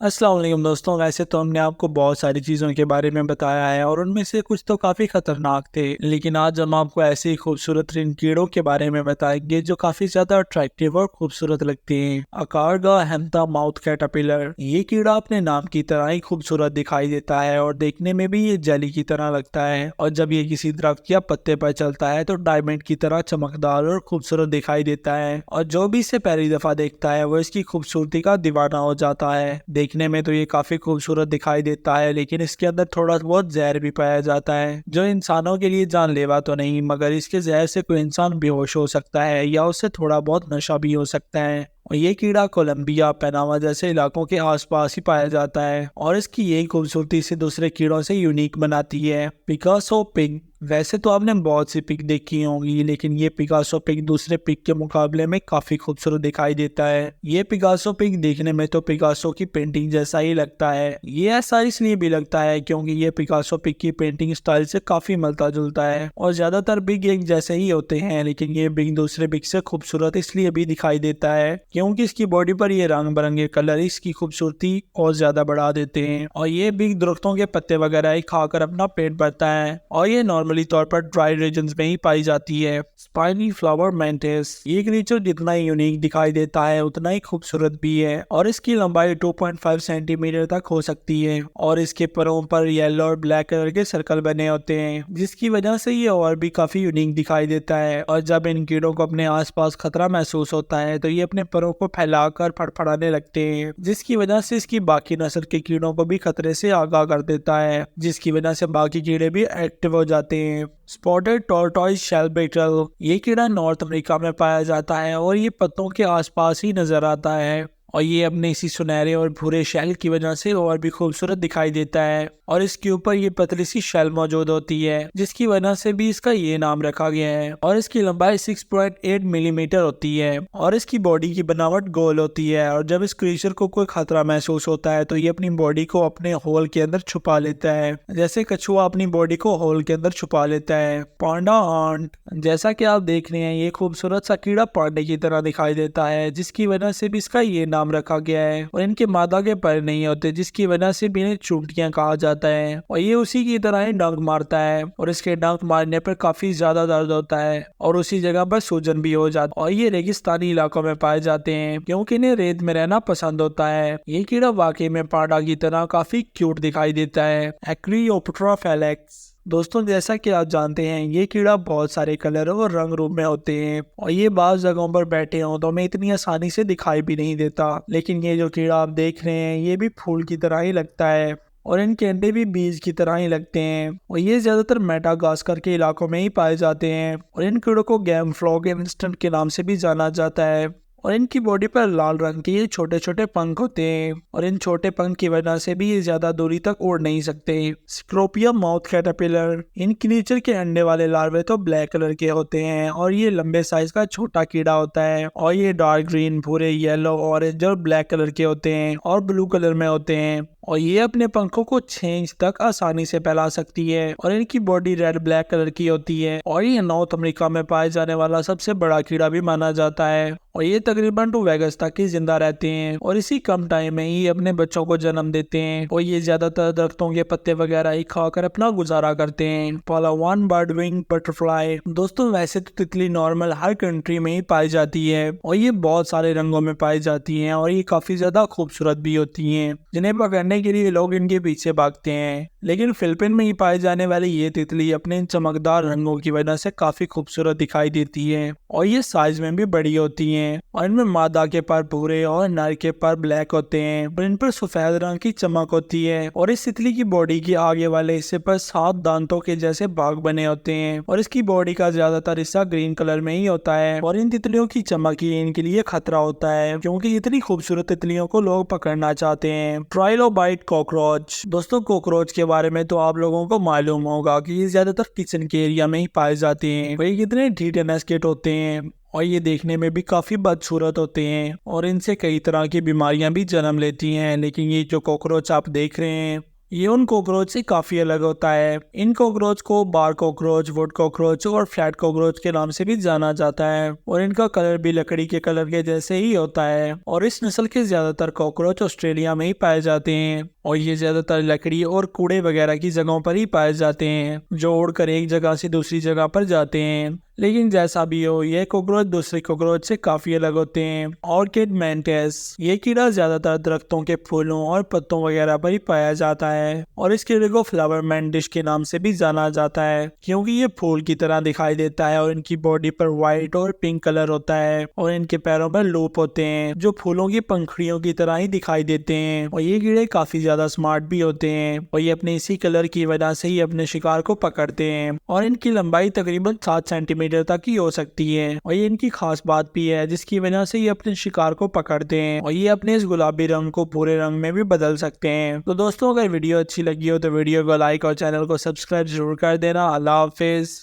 अस्सलाम वालेकुम दोस्तों। वैसे तो हमने आपको बहुत सारी चीज़ों के बारे में बताया है और उनमें से कुछ तो काफ़ी खतरनाक थे, लेकिन आज हम आपको ऐसे ही खूबसूरत इन कीड़ों के बारे में बताएंगे जो काफ़ी ज़्यादा अट्रैक्टिव और खूबसूरत लगते हैं। अकारगा हेम्था माउथ कैटरपिलर, ये कीड़ा अपने नाम की तरह ही खूबसूरत दिखाई देता है और देखने में भी ये जेली की तरह लगता है। और जब ये किसी दरख्त या पत्ते पर चलता है तो डायमंड की तरह चमकदार और खूबसूरत दिखाई देता है, और जो भी इसे पहली दफ़ा देखता है वो इसकी खूबसूरती का दीवाना हो जाता है। देखने में तो ये काफी खूबसूरत दिखाई देता है, लेकिन इसके अंदर थोड़ा बहुत जहर भी पाया जाता है जो इंसानों के लिए जानलेवा तो नहीं, मगर इसके जहर से कोई इंसान बेहोश हो सकता है या उससे थोड़ा बहुत नशा भी हो सकता है। और ये कीड़ा कोलंबिया, पनामा जैसे इलाकों के आसपास ही पाया जाता है और इसकी यही खूबसूरती इसे दूसरे कीड़ों से यूनिक बनाती है। पिकासो पिग, वैसे तो आपने बहुत सी पिग देखी होंगी, लेकिन ये पिकासो पिग दूसरे पिग के मुकाबले में काफी खूबसूरत दिखाई देता है। ये पिकासो पिग देखने में तो पिकासो की पेंटिंग जैसा ही लगता है। ये ऐसा इसलिए भी लगता है क्योंकि ये पिकासो पिग की पेंटिंग स्टाइल से काफी मिलता जुलता है, और ज्यादातर बिग एक जैसे ही होते हैं, लेकिन ये बिग दूसरे बिग से खूबसूरत इसलिए भी दिखाई देता है क्योंकि इसकी बॉडी पर ये रंग बिरंगे कलर इसकी खूबसूरती और ज्यादा बढ़ा देते हैं। और ये बिग दरख्तों के पत्ते वगैरह ही खाकर अपना पेट भरता है, और ये नॉर्मली तौर पर ड्राई रीजन्स में ही पाई जाती है। स्पाइनी फ्लावर मैंटिस, ये क्रीचर जितना ही यूनिक दिखाई देता है उतना ही खूबसूरत भी है, और इसकी लंबाई 2.5 सेंटीमीटर तक हो सकती है, और इसके परों पर येलो और ब्लैक कलर के सर्कल बने होते हैं जिसकी वजह से ये और भी काफी यूनिक दिखाई देता है। और जब इन कीड़ों को अपने आसपास खतरा महसूस होता है तो ये अपने परों को फैलाकर फड़फड़ाने लगते हैं, जिसकी वजह से इसकी बाकी नस्ल के कीड़ों को भी खतरे से आगाह कर देता है, जिसकी वजह से बाकी कीड़े भी एक्टिव हो जाते हैं। स्पॉटेड टॉर्टॉइस शेल बीटल, ये कीड़ा नॉर्थ अमेरिका में पाया जाता है और ये पत्तों के आसपास ही नजर आता है, और ये अपने इसी सुनहरे और भूरे शेल की वजह से और भी खूबसूरत दिखाई देता है। और इसके ऊपर ये पतली सी शेल मौजूद होती है जिसकी वजह से भी इसका ये नाम रखा गया है। और इसकी लंबाई 6.8 मिलीमीटर होती है, और इसकी बॉडी की बनावट गोल होती है, और जब इस क्रीचर को कोई खतरा महसूस होता है तो ये अपनी बॉडी को अपने होल के अंदर छुपा लेता है, जैसे कछुआ अपनी बॉडी को होल के अंदर छुपा लेता है। पांडा आंट, जैसा कि आप देख रहे हैं ये खूबसूरत सा कीड़ा पांडे की तरह दिखाई देता है, जिसकी वजह से भी इसका ये नाम रखा गया है। और इनके मादा के पैर नहीं होते जिसकी वजह से भी इन्हें चूंटियां कहा जाता है, और ये उसी की तरह ही डंक मारता है, और इसके डंक मारने पर काफी ज्यादा दर्द होता है और उसी जगह पर सूजन भी हो जाता है। और ये रेगिस्तानी इलाकों में पाए जाते हैं क्योंकि इन्हें रेत में रहना पसंद होता है। ये कीड़ा वाकई में पांडा की तरह काफी क्यूट दिखाई देता है। एक्रियोप्टेरा फेलेक्स, दोस्तों जैसा कि आप जानते हैं ये कीड़ा बहुत सारे कलर और रंग रूप में होते हैं, और ये बाज जगहों पर बैठे हों तो हमें इतनी आसानी से दिखाई भी नहीं देता, लेकिन ये जो कीड़ा आप देख रहे हैं ये भी फूल की तरह ही लगता है, और इनके अंडे भी बीज की तरह ही लगते हैं, और ये ज्यादातर मेडागास्कर के इलाकों में ही पाए जाते हैं। और इन कीड़ों को गेम फ्रॉग इंस्टेंट के नाम से भी जाना जाता है, और इनकी बॉडी पर लाल रंग के ये छोटे छोटे पंख होते हैं, और इन छोटे पंख की वजह से भी ये ज्यादा दूरी तक उड़ नहीं सकते। स्क्रोपियम माउथ कैटरपिलर, इन क्रीचर के अंडे वाले लार्वे तो ब्लैक कलर के होते हैं, और ये लंबे साइज का छोटा कीड़ा होता है, और ये डार्क ग्रीन, भूरे, येलो, ऑरेंज और ब्लैक कलर के होते हैं और ब्लू कलर में होते हैं, और ये अपने पंखों को 6 इंच तक आसानी से फैला सकती है, और इनकी बॉडी रेड ब्लैक कलर की होती है, और ये नॉर्थ अमेरिका में पाए जाने वाला सबसे बड़ा कीड़ा भी माना जाता है, और ये तकरीबन 2 अगस्त तक ही जिंदा रहते हैं और इसी कम टाइम में ही अपने बच्चों को जन्म देते हैं, और ये ज्यादातर दरख्तों के पत्ते वगैरह ही खाकर अपना गुजारा करते हैं। पालावान बर्ड विंग बटरफ्लाई, दोस्तों वैसे तो तितली नॉर्मल हर कंट्री में ही पाई जाती है, और ये बहुत सारे रंगों में पाई जाती हैं, और ये काफी ज्यादा खूबसूरत भी होती हैं, जिन्हें पकड़ने के लिए लोग इनके पीछे भागते हैं। लेकिन फिलिपीन में ही पाई जाने वाली ये तितली अपने इन चमकदार रंगों की वजह से काफी खूबसूरत दिखाई देती है, और ये साइज में भी बड़ी होती हैं, और इनमें मादा के पर भूरे और नर के पर ब्लैक होते हैं, और इन पर सफेद रंग की चमक होती है, और इस तितली की बॉडी के आगे वाले हिस्से पर 7 दांतों के जैसे भाग बने होते हैं, और इसकी बॉडी का ज्यादातर हिस्सा ग्रीन कलर में ही होता है, और इन तितलियों की चमक ही इनके लिए खतरा होता है क्योंकि इतनी खूबसूरत तितलियों को लोग पकड़ना चाहते हैं। ट्राइलोबाइट कॉकरोच, दोस्तों कॉकरोच के बारे में तो आप लोगों को मालूम होगा कि ये ज्यादातर किचन के एरिया में ही पाए जाते हैं, वही कितने ढीठ होते हैं, और ये देखने में भी काफी बदसूरत होते हैं, और इनसे कई तरह की बीमारियां भी जन्म लेती हैं। लेकिन ये जो कॉकरोच आप देख रहे हैं ये उन कॉकरोच से काफी अलग होता है। इन कॉकरोच को बार कॉकरोच, वुड कॉकरोच और फ्लैट कॉकरोच के नाम से भी जाना जाता है और इनका कलर भी लकड़ी के कलर के जैसे ही होता है। और इस नस्ल के ज्यादातर कॉकरोच ऑस्ट्रेलिया में ही पाए जाते हैं और ये ज्यादातर लकड़ी और कूड़े वगैरह की जगहों पर ही पाए जाते हैं, जो उड़कर एक जगह से दूसरी जगह पर जाते हैं। लेकिन जैसा भी हो, ये कॉकरोच दूसरे कॉकरोच से काफी अलग होते हैं। ऑर्किड मैंटिस, ये कीड़ा ज्यादातर दरख्तों के फूलों और पत्तों वगैरह पर ही पाया जाता है और इस कीड़े को फ्लावर मैंटिस के नाम से भी जाना जाता है, क्योंकि ये फूल की तरह दिखाई देता है और इनकी बॉडी पर व्हाइट और पिंक कलर होता है और इनके पैरों पर लूप होते हैं जो फूलों की पंखुड़ियों की तरह ही दिखाई देते हैं। और ये कीड़े काफी ज्यादा स्मार्ट भी होते हैं और ये अपने इसी कलर की वजह से ही अपने शिकार को पकड़ते हैं और इनकी लंबाई तकरीबन 7 सेंटीमीटर तक ही हो सकती है। और ये इनकी खास बात भी है जिसकी वजह से ये अपने शिकार को पकड़ते हैं और ये अपने इस गुलाबी रंग को भूरे रंग में भी बदल सकते हैं। तो दोस्तों, अगर वीडियो अच्छी लगी हो तो वीडियो को लाइक और चैनल को सब्सक्राइब जरूर कर देना। अल्लाह हाफिज।